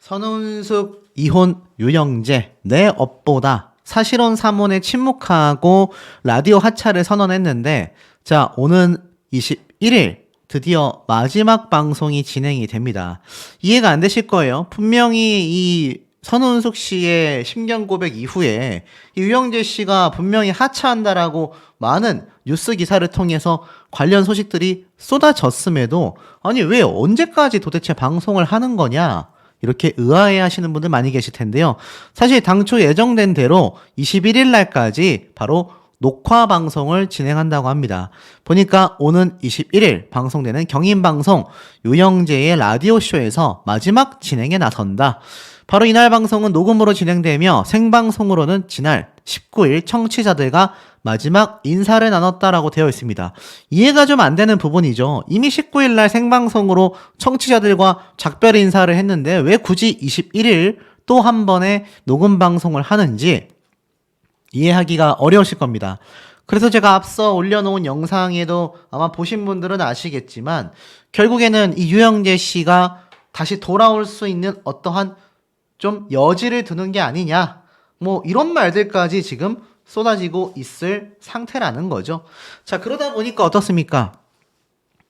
선운숙 이혼 유영재 내 업보다 사실혼 사모에 침묵하고 라디오 하차를 선언했는데, 자, 오는 21일 드디어 마지막 방송이 진행이 됩니다. 이해가 안 되실 거예요. 분명히 이 선운숙 씨의 심경 고백 이후에 이 유영재 씨가 분명히 하차한다라고 많은 뉴스 기사를 통해서 관련 소식들이 쏟아졌음에도, 아니 왜 언제까지 도대체 방송을 하는 거냐, 이렇게 의아해 하시는 분들 많이 계실 텐데요. 사실 당초 예정된 대로 21일 날까지 바로 녹화 방송을 진행한다고 합니다. 보니까 오는 21일 방송되는 경인방송 유영재의 라디오쇼에서 마지막 진행에 나선다. 바로 이날 방송은 녹음으로 진행되며 생방송으로는 지날 19일 청취자들과 마지막 인사를 나눴다라고 되어 있습니다. 이해가 좀 안 되는 부분이죠. 이미 19일 날 생방송으로 청취자들과 작별 인사를 했는데 왜 굳이 21일 또 한 번의 녹음 방송을 하는지 이해하기가 어려우실 겁니다. 그래서 제가 앞서 올려놓은 영상에도 아마 보신 분들은 아시겠지만, 결국에는 이 유영재 씨가 다시 돌아올 수 있는 어떠한 좀 여지를 두는 게 아니냐, 뭐 이런 말들까지 지금 쏟아지고 있을 상태라는 거죠. 자, 그러다 보니까 어떻습니까?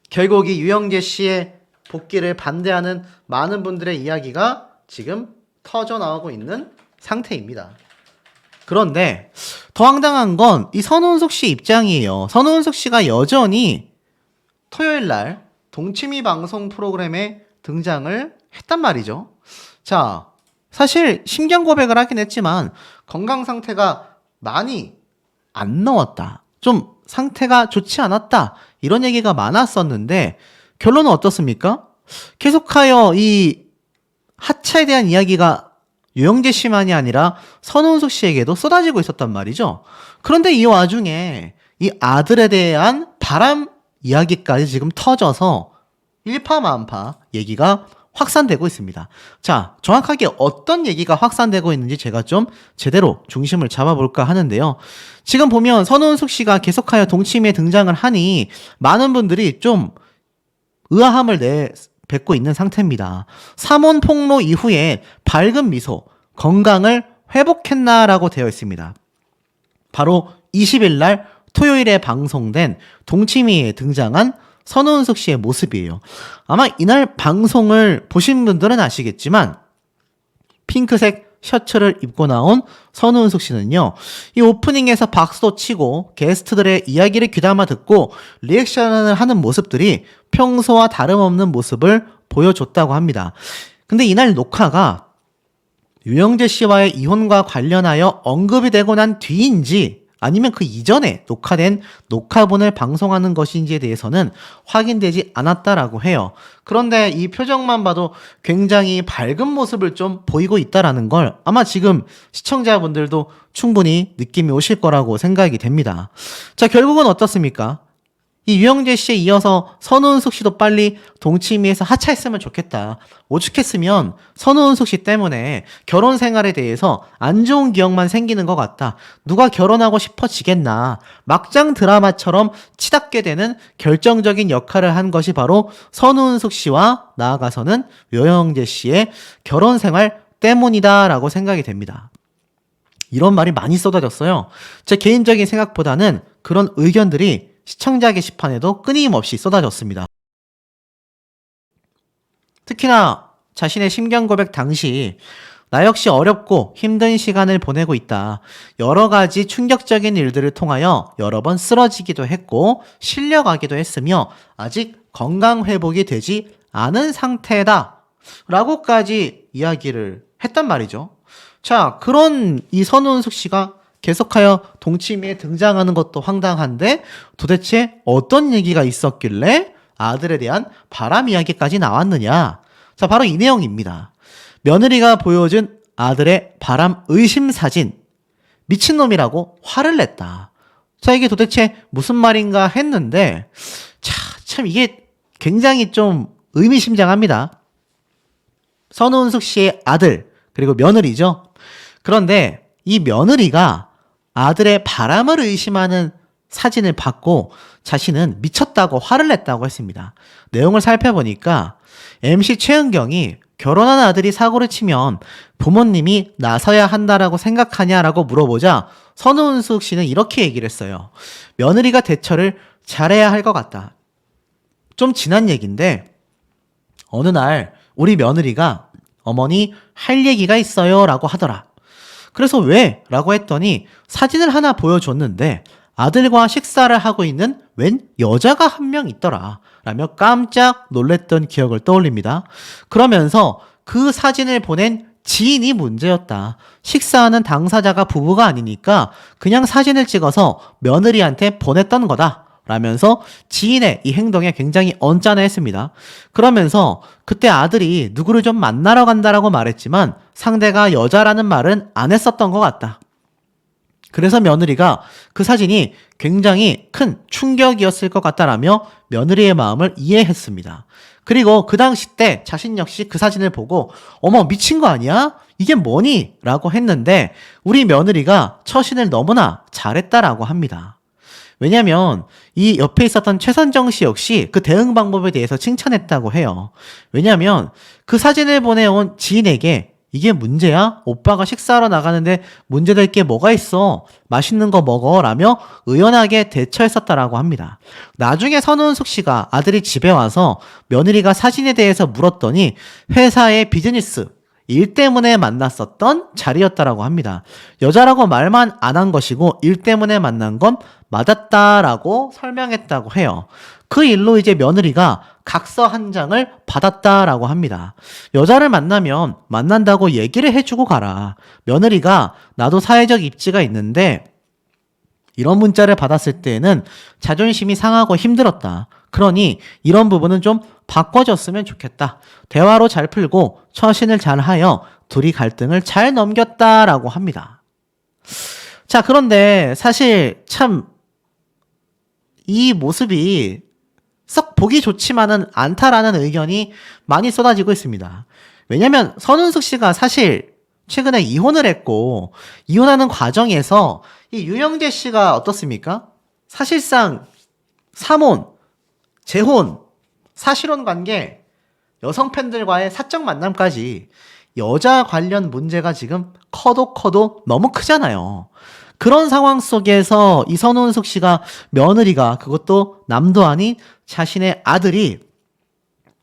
결국 이 유영재 씨의 복귀를 반대하는 많은 분들의 이야기가 지금 터져 나오고 있는 상태입니다. 그런데 더 황당한 건 이 선운숙 씨 입장이에요. 선운숙 씨가 여전히 토요일 날 동치미 방송 프로그램에 등장을 했단 말이죠. 자, 사실 심경 고백을 하긴 했지만 건강 상태가 많이 안 나왔다, 좀 상태가 좋지 않았다, 이런 얘기가 많았었는데 결론은 어떻습니까? 계속하여 이 하차에 대한 이야기가 유영재 씨만이 아니라 선운숙 씨에게도 쏟아지고 있었단 말이죠. 그런데 이 와중에 이 아들에 대한 바람 이야기까지 지금 터져서 일파만파 얘기가 확산되고 있습니다. 자, 정확하게 어떤 얘기가 확산되고 있는지 제가 좀 제대로 중심을 잡아볼까 하는데요. 지금 보면 선운숙 씨가 계속하여 동치미에 등장을 하니 많은 분들이 좀 의아함을 뱉고 있는 상태입니다. 삼혼 폭로 이후에 밝은 미소, 건강을 회복했나라고 되어 있습니다. 바로 20일 날 토요일에 방송된 동치미에 등장한 선운숙 씨의 모습이에요. 아마 이날 방송을 보신 분들은 아시겠지만 핑크색 셔츠를 입고 나온 선운숙 씨는요, 이 오프닝에서 박수도 치고 게스트들의 이야기를 귀담아 듣고 리액션을 하는 모습들이 평소와 다름없는 모습을 보여줬다고 합니다. 근데 이날 녹화가 유영재 씨와의 이혼과 관련하여 언급이 되고 난 뒤인지 아니면 그 이전에 녹화된 녹화본을 방송하는 것인지에 대해서는 확인되지 않았다라고 해요. 그런데 이 표정만 봐도 굉장히 밝은 모습을 좀 보이고 있다라는 걸 아마 지금 시청자분들도 충분히 느낌이 오실 거라고 생각이 됩니다. 자, 결국은 어떻습니까? 이 유영재 씨에 이어서 선운숙 씨도 빨리 동치미에서 하차했으면 좋겠다. 오죽했으면 선운숙 씨 때문에 결혼 생활에 대해서 안 좋은 기억만 생기는 것 같다. 누가 결혼하고 싶어지겠나. 막장 드라마처럼 치닫게 되는 결정적인 역할을 한 것이 바로 선운숙 씨와 나아가서는 유영재 씨의 결혼 생활 때문이다라고 생각이 됩니다. 이런 말이 많이 쏟아졌어요. 제 개인적인 생각보다는 그런 의견들이 시청자 게시판에도 끊임없이 쏟아졌습니다. 특히나 자신의 심경 고백 당시 나 역시 어렵고 힘든 시간을 보내고 있다. 여러 가지 충격적인 일들을 통하여 여러 번 쓰러지기도 했고 실려가기도 했으며 아직 건강 회복이 되지 않은 상태다. 라고까지 이야기를 했단 말이죠. 자, 그런 이 선운숙 씨가 계속하여 동치미에 등장하는 것도 황당한데 도대체 어떤 얘기가 있었길래 아들에 대한 바람 이야기까지 나왔느냐. 자, 바로 이 내용입니다. 며느리가 보여준 아들의 바람 의심 사진, 미친놈이라고 화를 냈다. 자, 이게 도대체 무슨 말인가 했는데, 참 이게 굉장히 좀 의미심장합니다. 선운숙 씨의 아들, 그리고 며느리죠. 그런데 이 며느리가 아들의 바람을 의심하는 사진을 받고 자신은 미쳤다고 화를 냈다고 했습니다. 내용을 살펴보니까 MC 최은경이 결혼한 아들이 사고를 치면 부모님이 나서야 한다라고 생각하냐라고 물어보자 선우은숙 씨는 이렇게 얘기를 했어요. 며느리가 대처를 잘해야 할 것 같다. 좀 지난 얘기인데 어느 날 우리 며느리가 어머니 할 얘기가 있어요 라고 하더라. 그래서 왜? 라고 했더니 사진을 하나 보여줬는데 아들과 식사를 하고 있는 웬 여자가 한 명 있더라 라며 깜짝 놀랬던 기억을 떠올립니다. 그러면서 그 사진을 보낸 지인이 문제였다. 식사하는 당사자가 부부가 아니니까 그냥 사진을 찍어서 며느리한테 보냈던 거다. 라면서 지인의 이 행동에 굉장히 언짢아했습니다. 그러면서 그때 아들이 누구를 좀 만나러 간다라고 말했지만 상대가 여자라는 말은 안 했었던 것 같다. 그래서 며느리가 그 사진이 굉장히 큰 충격이었을 것 같다라며 며느리의 마음을 이해했습니다. 그리고 그 당시 때 자신 역시 그 사진을 보고 어머 미친 거 아니야? 이게 뭐니? 라고 했는데 우리 며느리가 처신을 너무나 잘했다라고 합니다. 왜냐면 이 옆에 있었던 최선정 씨 역시 그 대응 방법에 대해서 칭찬했다고 해요. 왜냐면 그 사진을 보내온 지인에게 이게 문제야? 오빠가 식사하러 나가는데 문제될 게 뭐가 있어? 맛있는 거 먹어 라며 의연하게 대처했었다라고 합니다. 나중에 선우은숙 씨가 아들이 집에 와서 며느리가 사진에 대해서 물었더니 회사의 비즈니스 일 때문에 만났었던 자리였다라고 합니다. 여자라고 말만 안 한 것이고 일 때문에 만난 건 맞았다라고 설명했다고 해요. 그 일로 이제 며느리가 각서 한 장을 받았다라고 합니다. 여자를 만나면 만난다고 얘기를 해주고 가라. 며느리가 나도 사회적 입지가 있는데 이런 문자를 받았을 때에는 자존심이 상하고 힘들었다. 그러니 이런 부분은 좀 바꿔줬으면 좋겠다. 대화로 잘 풀고 처신을 잘하여 둘이 갈등을 잘 넘겼다라고 합니다. 자, 그런데 사실 참 이 모습이 썩 보기 좋지만은 않다라는 의견이 많이 쏟아지고 있습니다. 왜냐면 선은숙 씨가 사실 최근에 이혼을 했고 이혼하는 과정에서 이 유영재 씨가 어떻습니까? 사실상 삼혼, 재혼, 사실혼 관계, 여성 팬들과의 사적 만남까지 여자 관련 문제가 지금 커도 너무 크잖아요. 그런 상황 속에서 이 선우은숙 씨가 며느리가 그것도 남도 아닌 자신의 아들이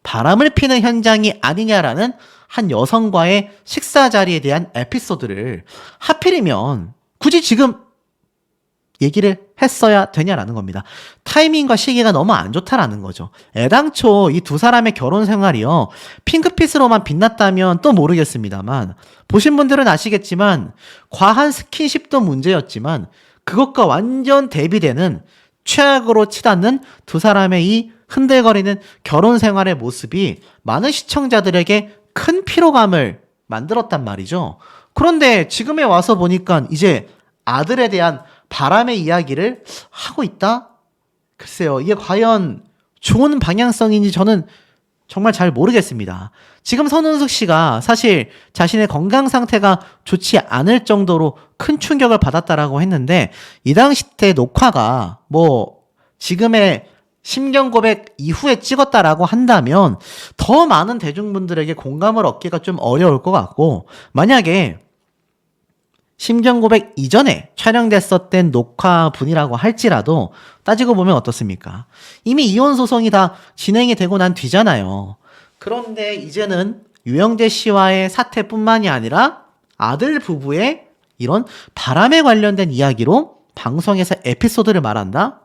바람을 피는 현장이 아니냐라는 한 여성과의 식사 자리에 대한 에피소드를 하필이면 굳이 지금 얘기를 했어야 되냐라는 겁니다. 타이밍과 시기가 너무 안 좋다라는 거죠. 애당초 이 두 사람의 결혼 생활이요. 핑크빛으로만 빛났다면 또 모르겠습니다만 보신 분들은 아시겠지만 과한 스킨십도 문제였지만 그것과 완전 대비되는 최악으로 치닫는 두 사람의 이 흔들거리는 결혼 생활의 모습이 많은 시청자들에게 큰 피로감을 만들었단 말이죠. 그런데 지금에 와서 보니까 이제 아들에 대한 바람의 이야기를 하고 있다? 글쎄요, 이게 과연 좋은 방향성인지 저는 정말 잘 모르겠습니다. 지금 선은숙 씨가 사실 자신의 건강 상태가 좋지 않을 정도로 큰 충격을 받았다라고 했는데 이 당시 때 녹화가 뭐 지금의 심경 고백 이후에 찍었다라고 한다면 더 많은 대중분들에게 공감을 얻기가 좀 어려울 것 같고 만약에 심경 고백 이전에 촬영됐었던 녹화분이라고 할지라도 따지고 보면 어떻습니까? 이미 이혼 소송이 다 진행이 되고 난 뒤잖아요. 그런데 이제는 유영재 씨와의 사태뿐만이 아니라 아들 부부의 이런 바람에 관련된 이야기로 방송에서 에피소드를 말한다?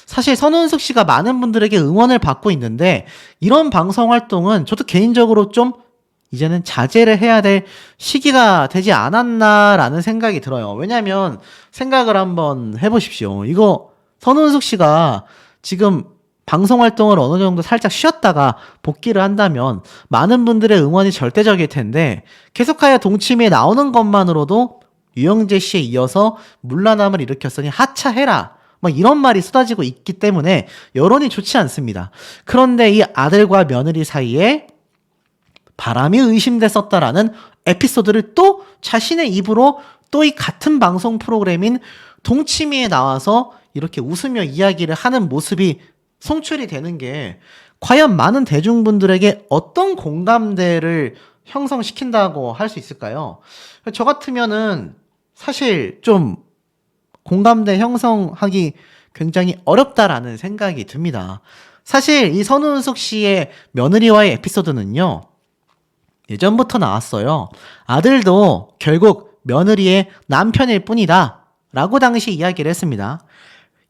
사실 선우은숙 씨가 많은 분들에게 응원을 받고 있는데 이런 방송 활동은 저도 개인적으로 좀 이제는 자제를 해야 될 시기가 되지 않았나라는 생각이 들어요. 왜냐면 생각을 한번 해보십시오. 이거 선우은숙 씨가 지금 방송 활동을 어느 정도 살짝 쉬었다가 복귀를 한다면 많은 분들의 응원이 절대적일 텐데 계속하여 동치미에 나오는 것만으로도 유영재 씨에 이어서 문란함을 일으켰으니 하차해라. 막 이런 말이 쏟아지고 있기 때문에 여론이 좋지 않습니다. 그런데 이 아들과 며느리 사이에 바람이 의심됐었다라는 에피소드를 또 자신의 입으로 또 이 같은 방송 프로그램인 동치미에 나와서 이렇게 웃으며 이야기를 하는 모습이 송출이 되는 게 과연 많은 대중분들에게 어떤 공감대를 형성시킨다고 할 수 있을까요? 저 같으면은 사실 좀 공감대 형성하기 굉장히 어렵다라는 생각이 듭니다. 사실 이 선우은숙 씨의 며느리와의 에피소드는요, 예전부터 나왔어요. 아들도 결국 며느리의 남편일 뿐이다 라고 당시 이야기를 했습니다.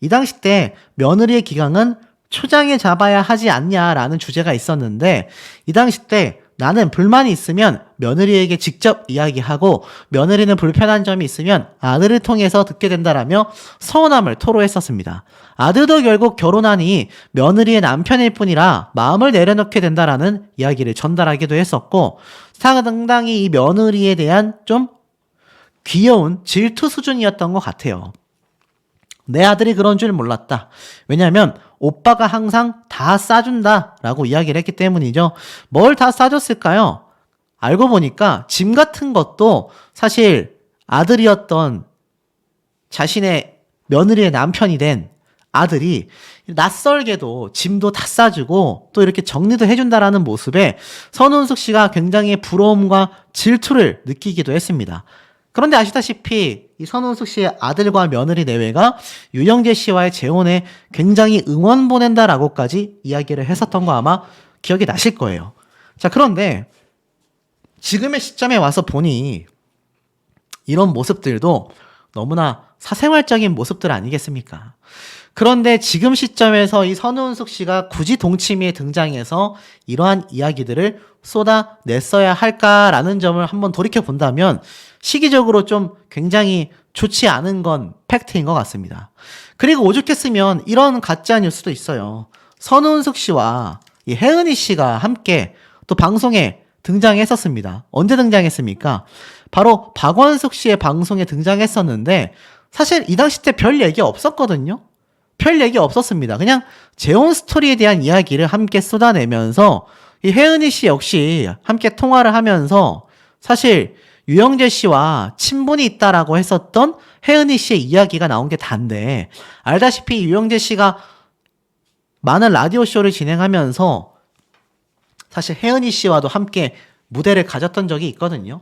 이 당시 때 며느리의 기강은 초장에 잡아야 하지 않냐라는 주제가 있었는데, 이 당시 때 나는 불만이 있으면 며느리에게 직접 이야기하고 며느리는 불편한 점이 있으면 아들을 통해서 듣게 된다라며 서운함을 토로했었습니다. 아들도 결국 결혼하니 며느리의 남편일 뿐이라 마음을 내려놓게 된다라는 이야기를 전달하기도 했었고, 상당히 이 며느리에 대한 좀 귀여운 질투 수준이었던 것 같아요. 내 아들이 그런 줄 몰랐다. 왜냐하면 오빠가 항상 다 싸준다 라고 이야기를 했기 때문이죠. 뭘 다 싸줬을까요? 알고 보니까 짐 같은 것도 사실 아들이었던 자신의 며느리의 남편이 된 아들이 낯설게도 짐도 다 싸주고 또 이렇게 정리도 해준다라는 모습에 선운숙 씨가 굉장히 부러움과 질투를 느끼기도 했습니다. 그런데 아시다시피 이 선운숙 씨의 아들과 며느리 내외가 유영재 씨와의 재혼에 굉장히 응원 보낸다라고까지 이야기를 했었던 거 아마 기억이 나실 거예요. 자, 그런데 지금의 시점에 와서 보니 이런 모습들도 너무나 사생활적인 모습들 아니겠습니까? 그런데 지금 시점에서 이 선우은숙 씨가 굳이 동치미에 등장해서 이러한 이야기들을 쏟아냈어야 할까라는 점을 한번 돌이켜 본다면 시기적으로 좀 굉장히 좋지 않은 건 팩트인 것 같습니다. 그리고 오죽했으면 이런 가짜 뉴스도 있어요. 선우은숙 씨와 이 혜은이 씨가 함께 또 방송에 등장했었습니다. 언제 등장했습니까? 바로 박원숙 씨의 방송에 등장했었는데 사실 이 당시 때 별 얘기 없었거든요. 별 얘기 없었습니다. 그냥 재혼 스토리에 대한 이야기를 함께 쏟아내면서 이 혜은이 씨 역시 함께 통화를 하면서 사실 유영재 씨와 친분이 있다라고 했었던 혜은이 씨의 이야기가 나온 게 단데, 알다시피 유영재 씨가 많은 라디오 쇼를 진행하면서 사실 혜은이 씨와도 함께 무대를 가졌던 적이 있거든요.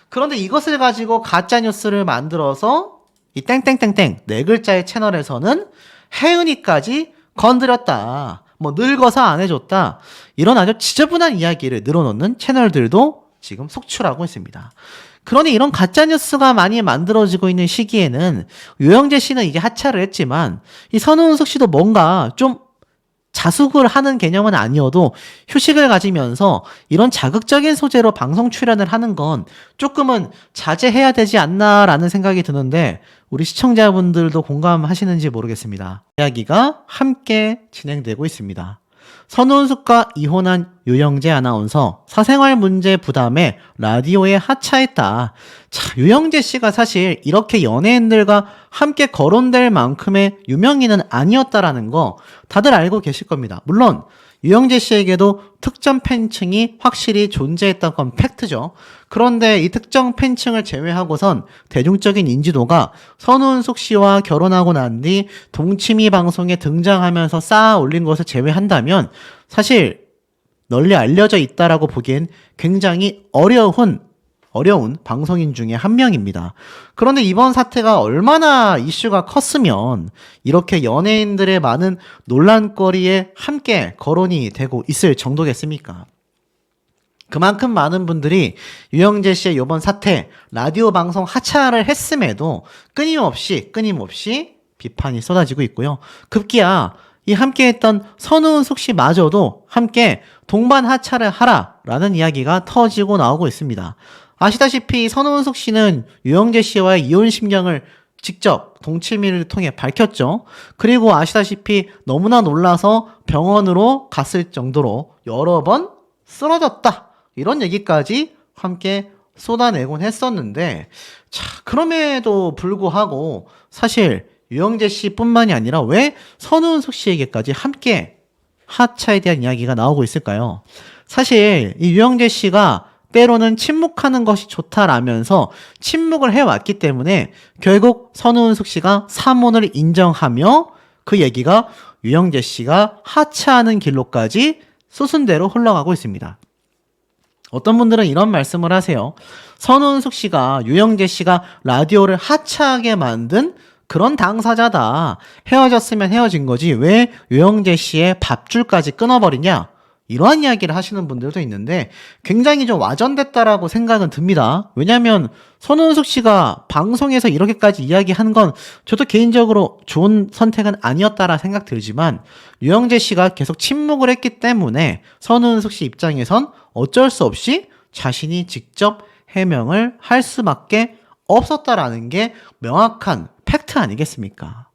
그런데 이것을 가지고 가짜뉴스를 만들어서 이 땡땡땡땡 네 글자의 채널에서는 혜은이까지 건드렸다, 뭐 늙어서 안 해줬다, 이런 아주 지저분한 이야기를 늘어놓는 채널들도 지금 속출하고 있습니다. 그러니 이런 가짜뉴스가 많이 만들어지고 있는 시기에는 유영재 씨는 이제 하차를 했지만 이 선우은숙 씨도 뭔가 좀 자숙을 하는 개념은 아니어도 휴식을 가지면서 이런 자극적인 소재로 방송 출연을 하는 건 조금은 자제해야 되지 않나라는 생각이 드는데 우리 시청자분들도 공감하시는지 모르겠습니다. 이야기가 함께 진행되고 있습니다. 선우은숙과 이혼한 유영재 아나운서 사생활 문제 부담에 라디오에 하차했다. 자, 유영재 씨가 사실 이렇게 연예인들과 함께 거론될 만큼의 유명인은 아니었다라는 거 다들 알고 계실 겁니다. 물론 유영재 씨에게도 특정 팬층이 확실히 존재했던 건 팩트죠. 그런데 이 특정 팬층을 제외하고선 대중적인 인지도가 선우은숙 씨와 결혼하고 난 뒤 동치미 방송에 등장하면서 쌓아 올린 것을 제외한다면 사실 널리 알려져 있다라고 보기엔 굉장히 어려운 방송인 중에 한 명입니다. 그런데 이번 사태가 얼마나 이슈가 컸으면 이렇게 연예인들의 많은 논란거리에 함께 거론이 되고 있을 정도겠습니까? 그만큼 많은 분들이 유영재 씨의 이번 사태, 라디오 방송 하차를 했음에도 끊임없이 비판이 쏟아지고 있고요. 급기야 이 함께했던 선우은숙 씨마저도 함께 동반 하차를 하라라는 이야기가 터지고 나오고 있습니다. 아시다시피 선우은숙 씨는 유영재 씨와의 이혼 심경을 직접 동치미를 통해 밝혔죠. 그리고 아시다시피 너무나 놀라서 병원으로 갔을 정도로 여러 번 쓰러졌다, 이런 얘기까지 함께 쏟아내곤 했었는데, 자, 그럼에도 불구하고 사실 유영재 씨뿐만이 아니라 왜 선우은숙 씨에게까지 함께 하차에 대한 이야기가 나오고 있을까요? 사실 이 유영재 씨가 때로는 침묵하는 것이 좋다라면서 침묵을 해왔기 때문에 결국 선우은숙 씨가 사모를 인정하며 그 얘기가 유영재 씨가 하차하는 길로까지 수순대로 흘러가고 있습니다. 어떤 분들은 이런 말씀을 하세요. 선우은숙 씨가 유영재 씨가 라디오를 하차하게 만든 그런 당사자다. 헤어졌으면 헤어진 거지 왜 유영재 씨의 밥줄까지 끊어버리냐? 이러한 이야기를 하시는 분들도 있는데 굉장히 좀 와전됐다라고 생각은 듭니다. 왜냐하면 선우은숙 씨가 방송에서 이렇게까지 이야기한 건 저도 개인적으로 좋은 선택은 아니었다라 생각 들지만 유영재 씨가 계속 침묵을 했기 때문에 선우은숙 씨 입장에선 어쩔 수 없이 자신이 직접 해명을 할 수밖에 없었다라는 게 명확한 팩트 아니겠습니까?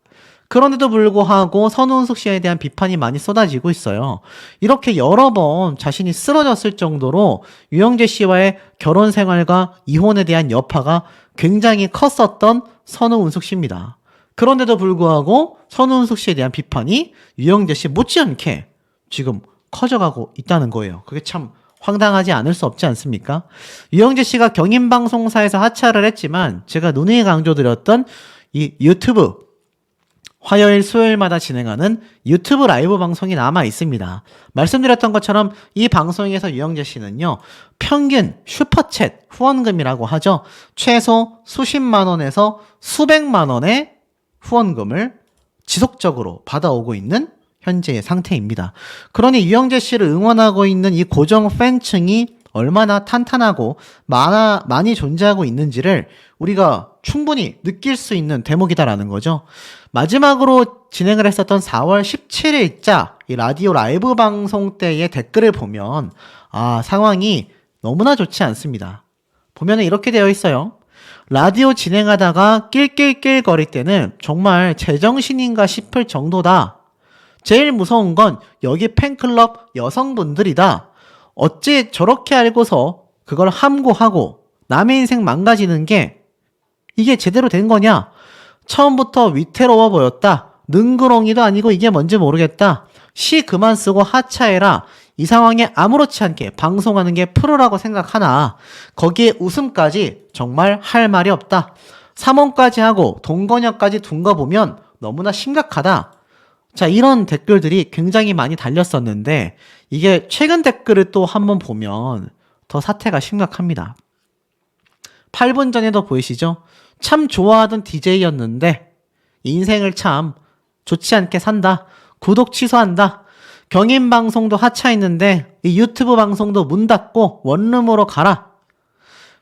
그런데도 불구하고 선우은숙 씨에 대한 비판이 많이 쏟아지고 있어요. 이렇게 여러 번 자신이 쓰러졌을 정도로 유영재 씨와의 결혼 생활과 이혼에 대한 여파가 굉장히 컸었던 선우은숙 씨입니다. 그런데도 불구하고 선우은숙 씨에 대한 비판이 유영재 씨 못지않게 지금 커져가고 있다는 거예요. 그게 참 황당하지 않을 수 없지 않습니까? 유영재 씨가 경인방송사에서 하차를 했지만 제가 누누이 강조드렸던 이 유튜브 화요일 수요일마다 진행하는 유튜브 라이브 방송이 남아 있습니다. 말씀드렸던 것처럼 이 방송에서 유영재 씨는요, 평균 슈퍼챗 후원금이라고 하죠. 최소 수십만 원에서 수백만 원의 후원금을 지속적으로 받아오고 있는 현재의 상태입니다. 그러니 유영재 씨를 응원하고 있는 이 고정 팬층이 얼마나 탄탄하고 많이 존재하고 있는지를 우리가 충분히 느낄 수 있는 대목이다라는 거죠. 마지막으로 진행을 했었던 4월 17일자 이 라디오 라이브 방송 때의 댓글을 보면 상황이 너무나 좋지 않습니다. 보면은 이렇게 되어 있어요. 라디오 진행하다가 낄낄낄 거릴 때는 정말 제정신인가 싶을 정도다. 제일 무서운 건 여기 팬클럽 여성분들이다. 어찌 저렇게 알고서 그걸 함구하고 남의 인생 망가지는 게 이게 제대로 된 거냐? 처음부터 위태로워 보였다. 능구렁이도 아니고 이게 뭔지 모르겠다. 시 그만 쓰고 하차해라. 이 상황에 아무렇지 않게 방송하는 게 프로라고 생각하나 거기에 웃음까지 정말 할 말이 없다. 3원까지 하고 동거녀까지 둔 거 보면 너무나 심각하다. 자, 이런 댓글들이 굉장히 많이 달렸었는데 이게 최근 댓글을 또 한번 보면 더 사태가 심각합니다. 8분 전에도 보이시죠? 참 좋아하던 DJ였는데 인생을 참 좋지 않게 산다. 구독 취소한다. 경인방송도 하차했는데 이 유튜브 방송도 문 닫고 원룸으로 가라.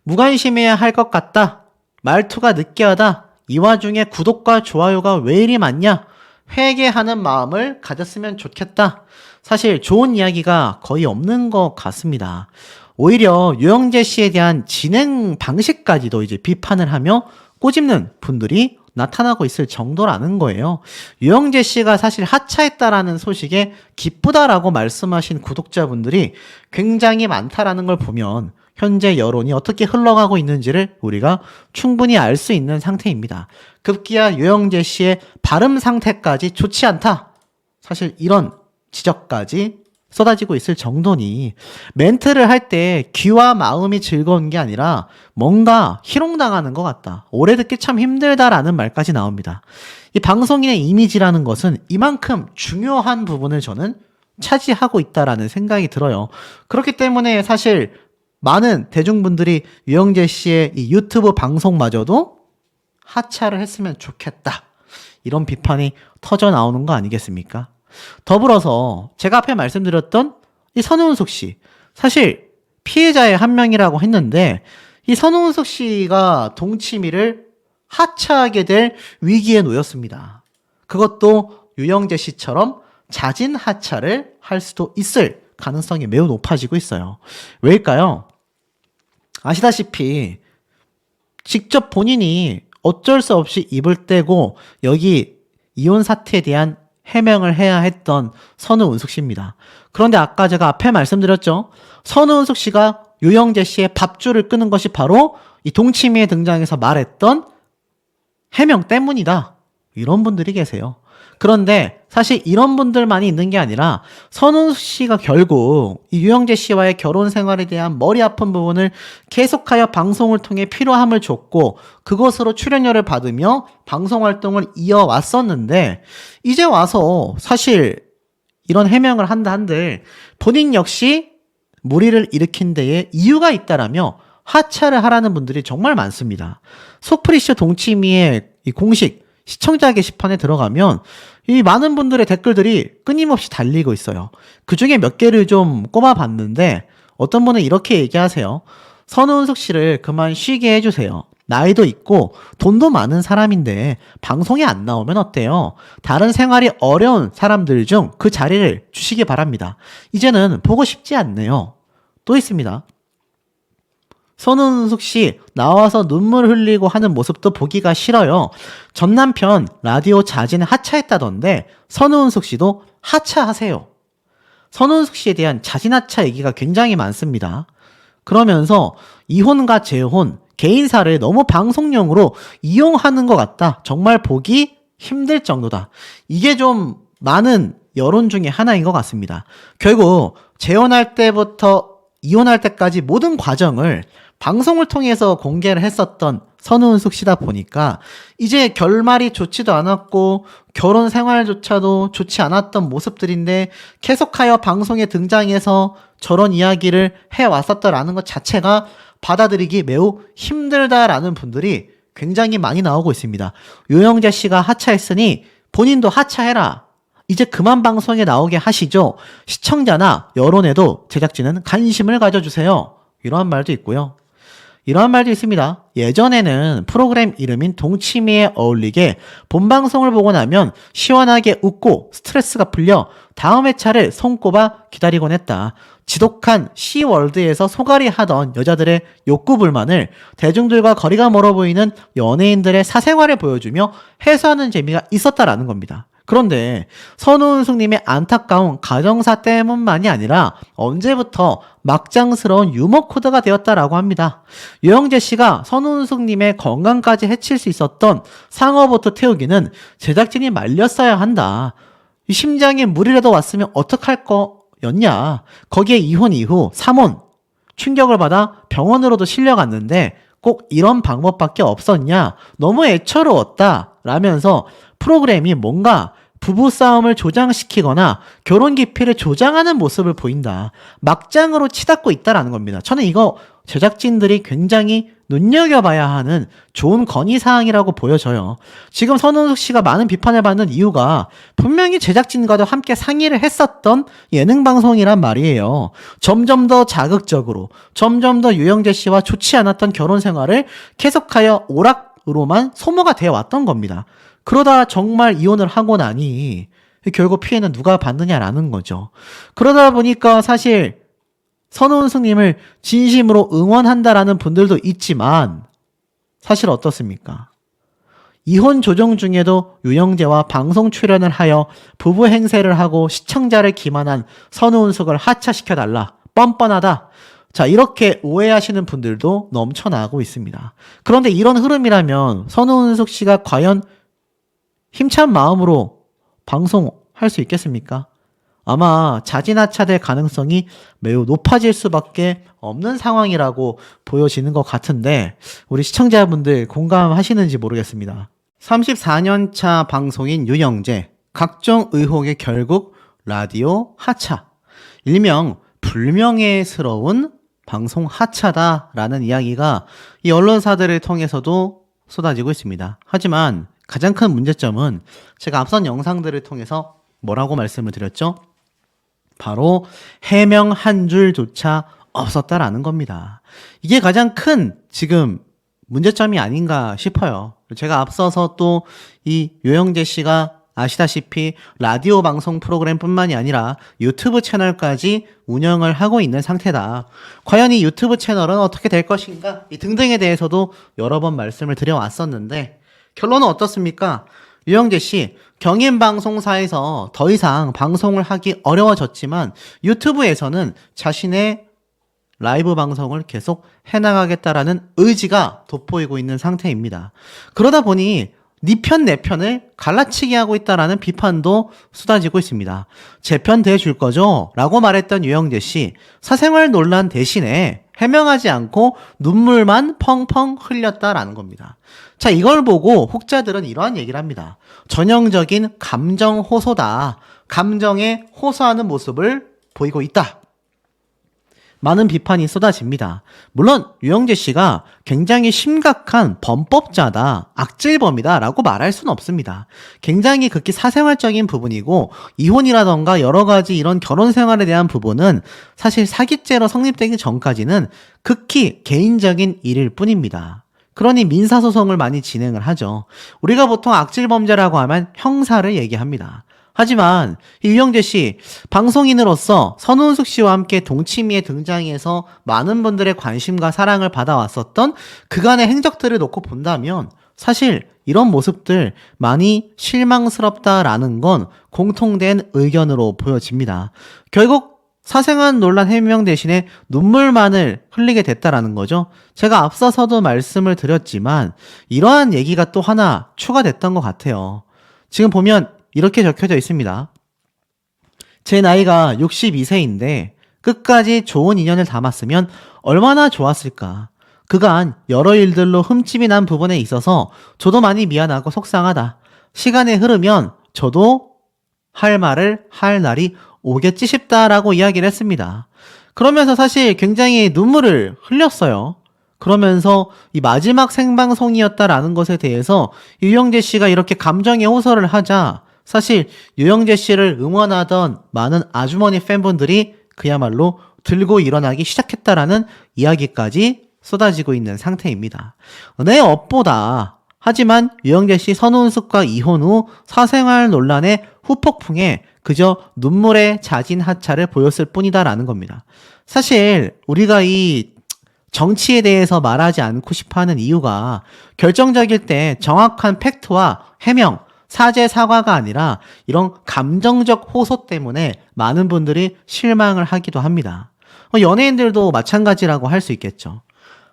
무관심해야 할 것 같다. 말투가 느끼하다. 이 와중에 구독과 좋아요가 왜 이리 많냐? 회개하는 마음을 가졌으면 좋겠다. 사실 좋은 이야기가 거의 없는 것 같습니다. 오히려 유영재 씨에 대한 진행 방식까지도 이제 비판을 하며 꼬집는 분들이 나타나고 있을 정도라는 거예요. 유영재 씨가 사실 하차했다라는 소식에 기쁘다라고 말씀하신 구독자분들이 굉장히 많다라는 걸 보면 현재 여론이 어떻게 흘러가고 있는지를 우리가 충분히 알 수 있는 상태입니다. 급기야 유영재 씨의 발음 상태까지 좋지 않다. 사실 이런 지적까지 쏟아지고 있을 정도니 멘트를 할 때 귀와 마음이 즐거운 게 아니라 뭔가 희롱당하는 것 같다. 오래 듣기 참 힘들다라는 말까지 나옵니다. 이 방송인의 이미지라는 것은 이만큼 중요한 부분을 저는 차지하고 있다라는 생각이 들어요. 그렇기 때문에 사실 많은 대중분들이 유영재 씨의 이 유튜브 방송마저도 하차를 했으면 좋겠다. 이런 비판이 터져 나오는 거 아니겠습니까? 더불어서 제가 앞에 말씀드렸던 이 선우은숙 씨, 사실 피해자의 한 명이라고 했는데 이 선우은숙 씨가 동치미를 하차하게 될 위기에 놓였습니다. 그것도 유영재 씨처럼 자진 하차를 할 수도 있을 가능성이 매우 높아지고 있어요. 왜일까요? 아시다시피 직접 본인이 어쩔 수 없이 입을 떼고 여기 이혼 사태에 대한 해명을 해야 했던 선우은숙 씨입니다. 그런데 아까 제가 앞에 말씀드렸죠. 선우은숙 씨가 유영재 씨의 밥줄을 끄는 것이 바로 이 동치미에 등장해서 말했던 해명 때문이다. 이런 분들이 계세요. 그런데 사실 이런 분들만이 있는 게 아니라 선우은숙 씨가 결국 이 유영재 씨와의 결혼 생활에 대한 머리 아픈 부분을 계속하여 방송을 통해 필요함을 줬고 그것으로 출연료를 받으며 방송 활동을 이어왔었는데 이제 와서 사실 이런 해명을 한다 한들 본인 역시 무리를 일으킨 데에 이유가 있다라며 하차를 하라는 분들이 정말 많습니다. 소프리쇼 동치미의 이 공식 시청자 게시판에 들어가면 이 많은 분들의 댓글들이 끊임없이 달리고 있어요. 그 중에 몇 개를 좀 꼽아봤는데 어떤 분은 이렇게 얘기하세요. 선우은숙 씨를 그만 쉬게 해주세요. 나이도 있고 돈도 많은 사람인데 방송에 안 나오면 어때요? 다른 생활이 어려운 사람들 중 그 자리를 주시기 바랍니다. 이제는 보고 싶지 않네요. 또 있습니다. 선우은숙 씨 나와서 눈물 흘리고 하는 모습도 보기가 싫어요. 전 남편 라디오 자진 하차했다던데 선우은숙 씨도 하차하세요. 선우은숙 씨에 대한 자진 하차 얘기가 굉장히 많습니다. 그러면서 이혼과 재혼, 개인사를 너무 방송용으로 이용하는 것 같다. 정말 보기 힘들 정도다. 이게 좀 많은 여론 중에 하나인 것 같습니다. 결국 재혼할 때부터 이혼할 때까지 모든 과정을 방송을 통해서 공개를 했었던 선우은숙 씨다 보니까 이제 결말이 좋지도 않았고 결혼 생활조차도 좋지 않았던 모습들인데 계속하여 방송에 등장해서 저런 이야기를 해왔었다라는 것 자체가 받아들이기 매우 힘들다라는 분들이 굉장히 많이 나오고 있습니다. 유영재 씨가 하차했으니 본인도 하차해라. 이제 그만 방송에 나오게 하시죠. 시청자나 여론에도 제작진은 관심을 가져주세요. 이러한 말도 있고요. 이러한 말도 있습니다. 예전에는 프로그램 이름인 동치미에 어울리게 본방송을 보고 나면 시원하게 웃고 스트레스가 풀려 다음 회차를 손꼽아 기다리곤 했다. 지독한 C월드에서 소갈이 하던 여자들의 욕구불만을 대중들과 거리가 멀어 보이는 연예인들의 사생활을 보여주며 해소하는 재미가 있었다라는 겁니다. 그런데 선우은숙님의 안타까운 가정사 때문만이 아니라 언제부터 막장스러운 유머 코드가 되었다라고 합니다. 유영재 씨가 선우은숙님의 건강까지 해칠 수 있었던 상어보트 태우기는 제작진이 말렸어야 한다. 이 심장에 물이라도 왔으면 어떡할 거였냐. 거기에 이혼 이후 3혼 충격을 받아 병원으로도 실려갔는데 꼭 이런 방법밖에 없었냐. 너무 애처로웠다. 라면서 프로그램이 뭔가 부부싸움을 조장시키거나 결혼 기피를 조장하는 모습을 보인다. 막장으로 치닫고 있다라는 겁니다. 저는 이거 제작진들이 굉장히 눈여겨봐야 하는 좋은 건의사항이라고 보여져요. 지금 선우숙 씨가 많은 비판을 받는 이유가 분명히 제작진과도 함께 상의를 했었던 예능방송이란 말이에요. 점점 더 자극적으로, 점점 더 유영재 씨와 좋지 않았던 결혼 생활을 계속하여 오락으로만 소모가 되어 왔던 겁니다. 그러다 정말 이혼을 하고 나니 결국 피해는 누가 받느냐라는 거죠. 그러다 보니까 사실 선우은숙님을 진심으로 응원한다라는 분들도 있지만 사실 어떻습니까? 이혼 조정 중에도 유영재와 방송 출연을 하여 부부 행세를 하고 시청자를 기만한 선우은숙을 하차시켜달라. 뻔뻔하다. 자, 이렇게 오해하시는 분들도 넘쳐나고 있습니다. 그런데 이런 흐름이라면 선우은숙 씨가 과연 힘찬 마음으로 방송할 수 있겠습니까? 아마 자진하차될 가능성이 매우 높아질 수밖에 없는 상황이라고 보여지는 것 같은데 우리 시청자분들 공감하시는지 모르겠습니다. 34년 차 방송인 유영재, 각종 의혹에 결국 라디오 하차, 일명 불명예스러운 방송 하차다라는 이야기가 이 언론사들을 통해서도 쏟아지고 있습니다. 하지만 가장 큰 문제점은 제가 앞선 영상들을 통해서 뭐라고 말씀을 드렸죠? 바로 해명 한 줄조차 없었다라는 겁니다. 이게 가장 큰 지금 문제점이 아닌가 싶어요. 제가 앞서서 또 이 유영재 씨가 아시다시피 라디오 방송 프로그램뿐만이 아니라 유튜브 채널까지 운영을 하고 있는 상태다. 과연 이 유튜브 채널은 어떻게 될 것인가? 이 등등에 대해서도 여러 번 말씀을 드려왔었는데 결론은 어떻습니까? 유영재 씨, 경인방송사에서 더 이상 방송을 하기 어려워졌지만 유튜브에서는 자신의 라이브 방송을 계속 해나가겠다라는 의지가 돋보이고 있는 상태입니다. 그러다 보니 네 편 내 편을 갈라치기 하고 있다라는 비판도 쏟아지고 있습니다. 제 편 대줄 거죠? 라고 말했던 유영재 씨, 사생활 논란 대신에 해명하지 않고 눈물만 펑펑 흘렸다라는 겁니다. 자, 이걸 보고 혹자들은 이러한 얘기를 합니다. 전형적인 감정 호소다. 감정에 호소하는 모습을 보이고 있다. 많은 비판이 쏟아집니다. 물론 유영재 씨가 굉장히 심각한 범법자다, 악질범이다 라고 말할 수는 없습니다. 굉장히 극히 사생활적인 부분이고 이혼이라던가 여러 가지 이런 결혼 생활에 대한 부분은 사실 사기죄로 성립되기 전까지는 극히 개인적인 일일 뿐입니다. 그러니 민사소송을 많이 진행을 하죠. 우리가 보통 악질범죄라고 하면 형사를 얘기합니다. 하지만 유영재 씨, 방송인으로서 선우은숙 씨와 함께 동치미에 등장해서 많은 분들의 관심과 사랑을 받아왔었던 그간의 행적들을 놓고 본다면 사실 이런 모습들 많이 실망스럽다라는 건 공통된 의견으로 보여집니다. 결국 사생활 논란 해명 대신에 눈물만을 흘리게 됐다라는 거죠. 제가 앞서서도 말씀을 드렸지만 이러한 얘기가 또 하나 추가됐던 것 같아요. 지금 보면 이렇게 적혀져 있습니다. 제 나이가 62세인데 끝까지 좋은 인연을 담았으면 얼마나 좋았을까. 그간 여러 일들로 흠집이 난 부분에 있어서 저도 많이 미안하고 속상하다. 시간이 흐르면 저도 할 말을 할 날이 오겠지 싶다라고 이야기를 했습니다. 그러면서 사실 굉장히 눈물을 흘렸어요. 그러면서 이 마지막 생방송이었다라는 것에 대해서 유영재 씨가 이렇게 감정의 호소를 하자 사실 유영재 씨를 응원하던 많은 아주머니 팬분들이 그야말로 들고 일어나기 시작했다라는 이야기까지 쏟아지고 있는 상태입니다. 내 업보다 하지만 유영재 씨 선우은숙과 이혼 후 사생활 논란의 후폭풍에 그저 눈물의 자진 하차를 보였을 뿐이다라는 겁니다. 사실 우리가 이 정치에 대해서 말하지 않고 싶어하는 이유가 결정적일 때 정확한 팩트와 해명, 사죄, 사과가 아니라 이런 감정적 호소 때문에 많은 분들이 실망을 하기도 합니다. 연예인들도 마찬가지라고 할 수 있겠죠.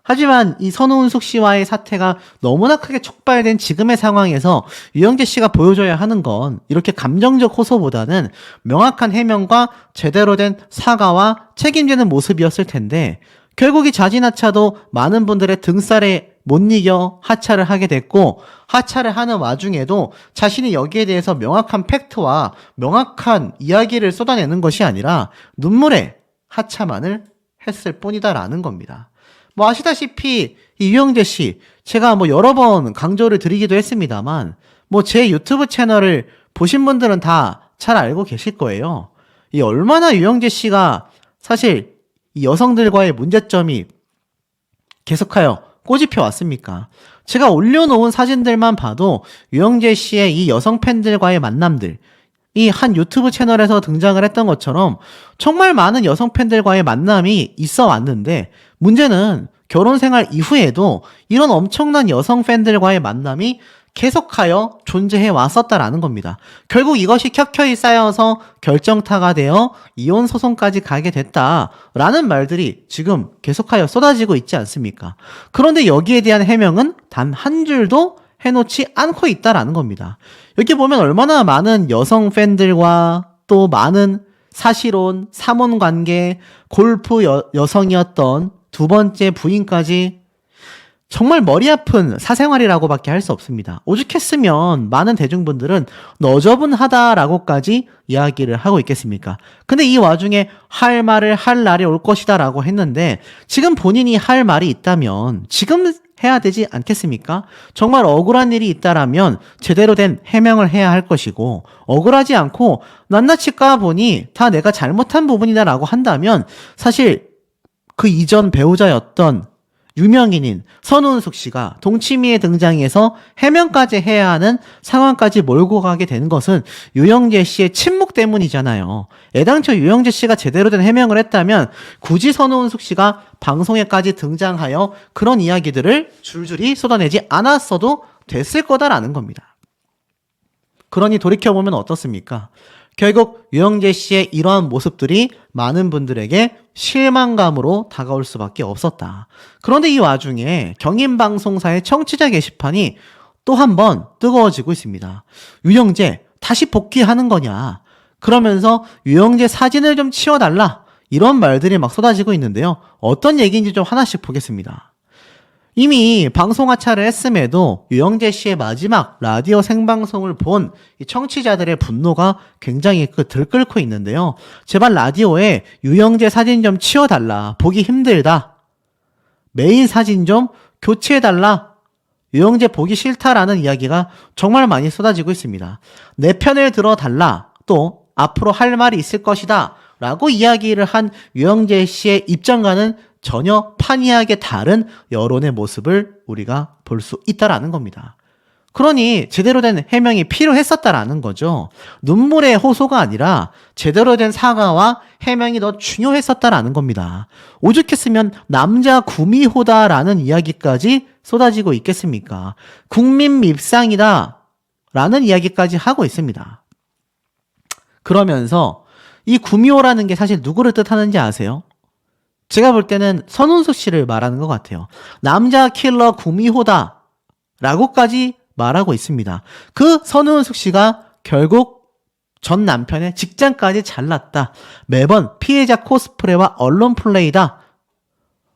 하지만 이 선우은숙 씨와의 사태가 너무나 크게 촉발된 지금의 상황에서 유영재 씨가 보여줘야 하는 건 이렇게 감정적 호소보다는 명확한 해명과 제대로 된 사과와 책임지는 모습이었을 텐데 결국 이 자진하차도 많은 분들의 등살에 못 이겨 하차를 하게 됐고 하차를 하는 와중에도 자신이 여기에 대해서 명확한 팩트와 명확한 이야기를 쏟아내는 것이 아니라 눈물의 하차만을 했을 뿐이다라는 겁니다. 뭐 아시다시피 이 유영재 씨 제가 뭐 여러 번 강조를 드리기도 했습니다만 뭐 제 유튜브 채널을 보신 분들은 다 잘 알고 계실 거예요. 이 얼마나 유영재 씨가 사실 이 여성들과의 문제점이 계속하여 꼬집혀 왔습니까? 제가 올려놓은 사진들만 봐도 유영재 씨의 이 여성 팬들과의 만남들, 이 한 유튜브 채널에서 등장을 했던 것처럼 정말 많은 여성 팬들과의 만남이 있어 왔는데 문제는 결혼 생활 이후에도 이런 엄청난 여성 팬들과의 만남이 계속하여 존재해 왔었다라는 겁니다. 결국 이것이 켜켜이 쌓여서 결정타가 되어 이혼 소송까지 가게 됐다라는 말들이 지금 계속하여 쏟아지고 있지 않습니까? 그런데 여기에 대한 해명은 단 한 줄도 해놓지 않고 있다라는 겁니다. 여기 보면 얼마나 많은 여성 팬들과 또 많은 사실혼, 사몬관계, 골프 여성이었던 두 번째 부인까지 정말 머리 아픈 사생활이라고밖에 할 수 없습니다. 오죽했으면 많은 대중분들은 너저분하다라고까지 이야기를 하고 있겠습니까? 근데 이 와중에 할 말을 할 날이 올 것이다 라고 했는데 지금 본인이 할 말이 있다면 지금 해야 되지 않겠습니까? 정말 억울한 일이 있다라면 제대로 된 해명을 해야 할 것이고 억울하지 않고 낱낱이 까보니 다 내가 잘못한 부분이다 라고 한다면 사실 그 이전 배우자였던 유명인인 선우은숙 씨가 동치미에 등장해서 해명까지 해야 하는 상황까지 몰고 가게 된 것은 유영재 씨의 침묵 때문이잖아요. 애당초 유영재 씨가 제대로 된 해명을 했다면 굳이 선우은숙 씨가 방송에까지 등장하여 그런 이야기들을 줄줄이 쏟아내지 않았어도 됐을 거다라는 겁니다. 그러니 돌이켜보면 어떻습니까? 결국 유영재 씨의 이러한 모습들이 많은 분들에게 실망감으로 다가올 수밖에 없었다. 그런데 이 와중에 경인방송사의 청취자 게시판이 또 한 번 뜨거워지고 있습니다. 유영재 다시 복귀하는 거냐? 그러면서 유영재 사진을 좀 치워달라. 이런 말들이 막 쏟아지고 있는데요. 어떤 얘기인지 좀 하나씩 보겠습니다. 이미 방송 하차를 했음에도 유영재 씨의 마지막 라디오 생방송을 본 이 청취자들의 분노가 굉장히 들끓고 있는데요. 제발 라디오에 유영재 사진 좀 치워달라. 보기 힘들다. 메인 사진 좀 교체해달라. 유영재 보기 싫다라는 이야기가 정말 많이 쏟아지고 있습니다. 내 편을 들어달라. 또 앞으로 할 말이 있을 것이다. 라고 이야기를 한 유영재 씨의 입장과는 전혀 판이하게 다른 여론의 모습을 우리가 볼 수 있다라는 겁니다. 그러니 제대로 된 해명이 필요했었다라는 거죠. 눈물의 호소가 아니라 제대로 된 사과와 해명이 더 중요했었다라는 겁니다. 오죽했으면 남자 구미호다라는 이야기까지 쏟아지고 있겠습니까? 국민 밉상이다 라는 이야기까지 하고 있습니다. 그러면서 이 구미호라는 게 사실 누구를 뜻하는지 아세요? 제가 볼 때는 선운숙 씨를 말하는 것 같아요. 남자 킬러 구미호다 라고까지 말하고 있습니다. 그 선운숙 씨가 결국 전 남편의 직장까지 잘랐다. 매번 피해자 코스프레와 언론 플레이다.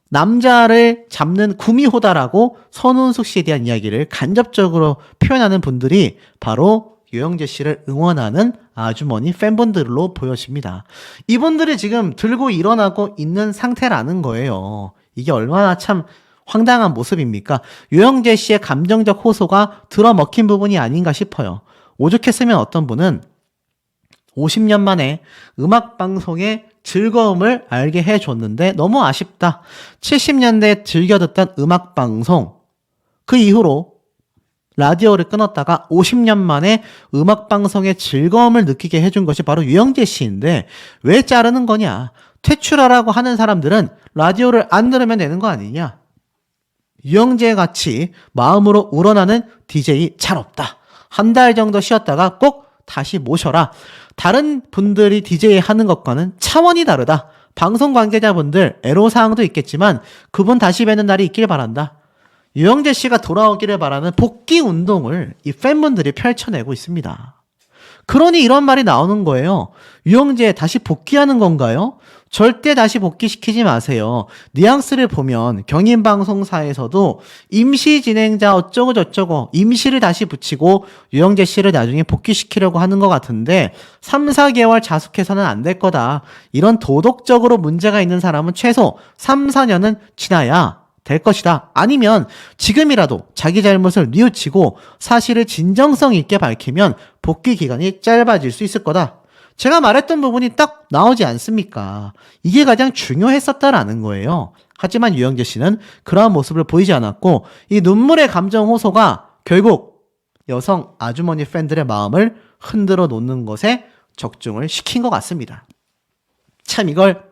남자를 잡는 구미호다라고 선운숙 씨에 대한 이야기를 간접적으로 표현하는 분들이 바로 유영재 씨를 응원하는 아주머니 팬분들로 보여집니다. 이분들이 지금 들고 일어나고 있는 상태라는 거예요. 이게 얼마나 참 황당한 모습입니까? 유영재 씨의 감정적 호소가 들어먹힌 부분이 아닌가 싶어요. 오죽했으면 어떤 분은 50년 만에 음악방송의 즐거움을 알게 해줬는데 너무 아쉽다. 70년대에 즐겨 듣던 음악방송, 그 이후로 라디오를 끊었다가 50년 만에 음악방송의 즐거움을 느끼게 해준 것이 바로 유영재 씨인데 왜 자르는 거냐? 퇴출하라고 하는 사람들은 라디오를 안 들으면 되는 거 아니냐? 유영재 같이 마음으로 우러나는 DJ 잘 없다. 한 달 정도 쉬었다가 꼭 다시 모셔라. 다른 분들이 DJ 하는 것과는 차원이 다르다. 방송 관계자분들 애로사항도 있겠지만 그분 다시 뵈는 날이 있길 바란다. 유영재 씨가 돌아오기를 바라는 복귀 운동을 이 팬분들이 펼쳐내고 있습니다. 그러니 이런 말이 나오는 거예요. 유영재 다시 복귀하는 건가요? 절대 다시 복귀시키지 마세요. 뉘앙스를 보면 경인방송사에서도 임시 진행자 어쩌고 저쩌고 임시를 다시 붙이고 유영재 씨를 나중에 복귀시키려고 하는 것 같은데 3, 4개월 자숙해서는 안 될 거다. 이런 도덕적으로 문제가 있는 사람은 최소 3, 4년은 지나야 될 것이다. 아니면 지금이라도 자기 잘못을 뉘우치고 사실을 진정성 있게 밝히면 복귀 기간이 짧아질 수 있을 거다. 제가 말했던 부분이 딱 나오지 않습니까? 이게 가장 중요했었다라는 거예요. 하지만 유영재 씨는 그러한 모습을 보이지 않았고 이 눈물의 감정 호소가 결국 여성 아주머니 팬들의 마음을 흔들어 놓는 것에 적중을 시킨 것 같습니다. 참 이걸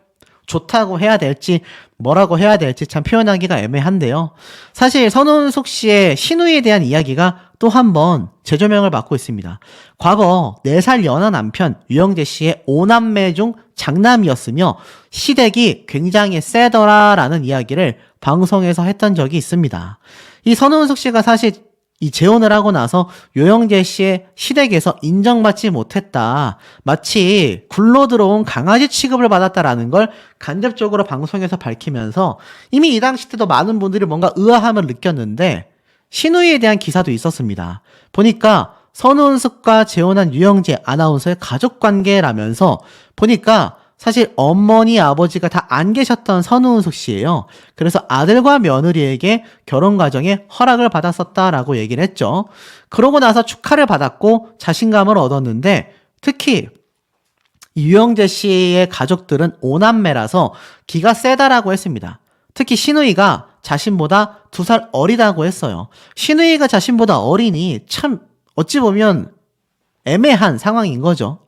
좋다고 해야 될지 뭐라고 해야 될지 참 표현하기가 애매한데요. 사실 선운숙 씨의 신우이에 대한 이야기가 또 한 번 재조명을 받고 있습니다. 과거 4살 연하 남편 유영재 씨의 5남매 중 장남이었으며 시댁이 굉장히 세더라라는 이야기를 방송에서 했던 적이 있습니다. 이 선운숙 씨가 사실 이 재혼을 하고 나서 유영재 씨의 시댁에서 인정받지 못했다. 마치 굴러 들어온 강아지 취급을 받았다라는 걸 간접적으로 방송에서 밝히면서 이미 이 당시 때도 많은 분들이 뭔가 의아함을 느꼈는데 신우이에 대한 기사도 있었습니다. 보니까 선운숙과 재혼한 유영재 아나운서의 가족관계라면서 보니까 사실 어머니 아버지가 다 안 계셨던 선운숙 씨예요. 그래서 아들과 며느리에게 결혼 과정에 허락을 받았었다라고 얘기를 했죠. 그러고 나서 축하를 받았고 자신감을 얻었는데 특히 유영재 씨의 가족들은 5남매라서 기가 세다라고 했습니다. 특히 신우이가 자신보다 2살 어리다고 했어요. 신우이가 자신보다 어리니 참 어찌 보면 애매한 상황인 거죠.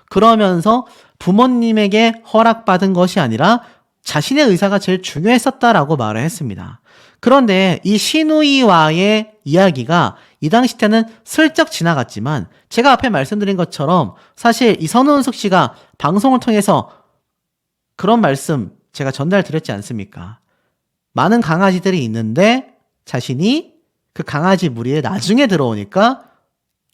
그러면서 부모님에게 허락받은 것이 아니라 자신의 의사가 제일 중요했었다라고 말을 했습니다. 그런데 이 신우이와의 이야기가 이 당시 때는 슬쩍 지나갔지만 제가 앞에 말씀드린 것처럼 사실 이 선운숙 씨가 방송을 통해서 그런 말씀 제가 전달드렸지 않습니까? 많은 강아지들이 있는데 자신이 그 강아지 무리에 나중에 들어오니까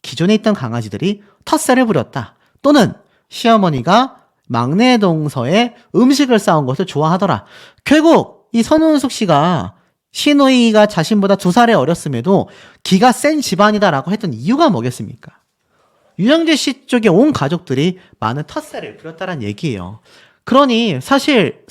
기존에 있던 강아지들이 텃세를 부렸다. 또는 시어머니가 막내 동서에 음식을 싸온 것을 좋아하더라. 결국 이 선운숙 씨가 시누이가 자신보다 2살이 어렸음에도 기가 센 집안이다라고 했던 이유가 뭐겠습니까? 유영재 씨 쪽에 온 가족들이 많은 텃세를 부렸다는 얘기예요. 그러니 사실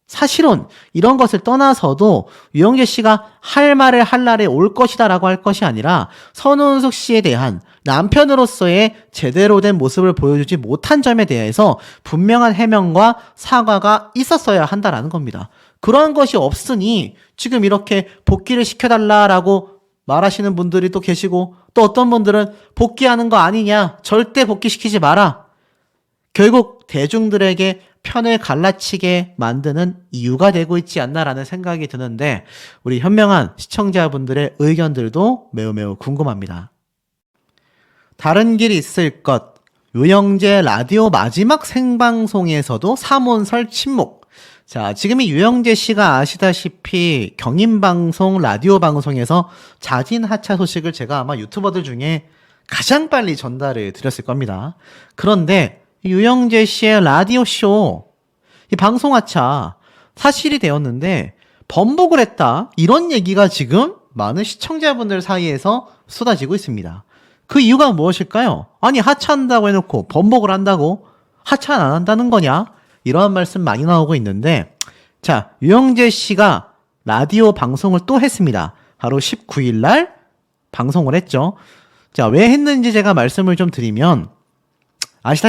사실혼 이런 것을 떠나서도 유영재 씨가 할 말을 할 날에 올 것이다라고 할 것이 아니라 선우은숙 씨에 대한 남편으로서의 제대로 된 모습을 보여주지 못한 점에 대해서 분명한 해명과 사과가 있었어야 한다라는 겁니다. 그러한 것이 없으니 지금 이렇게 복귀를 시켜달라라고 말하시는 분들이 또 계시고, 또 어떤 분들은 복귀하는 거 아니냐, 절대 복귀시키지 마라, 결국 대중들에게 편을 갈라치게 만드는 이유가 되고 있지 않나라는 생각이 드는데, 우리 현명한 시청자분들의 의견들도 매우 매우 궁금합니다. 다른 길이 있을 것, 유영재 라디오 마지막 생방송에서도 3혼설 침묵. 자, 지금 이 유영재 씨가 아시다시피 경인방송 라디오 방송에서 자진 하차 소식을 제가 아마 유튜버들 중에 가장 빨리 전달을 드렸을 겁니다. 그런데 유영재 씨의 라디오쇼, 이 방송 하차 사실이 되었는데 번복을 했다, 이런 얘기가 지금 많은 시청자분들 사이에서 쏟아지고 있습니다. 그 이유가 무엇일까요? 아니, 하차한다고 해놓고 번복을 한다고 하차는 안 한다는 거냐? 이러한 말씀 많이 나오고 있는데, 자, 유영재 씨가 라디오 방송을 또 했습니다. 바로 19일 날 방송을 했죠. 자, 왜 했는지 제가 말씀을 좀 드리면, 아시다시피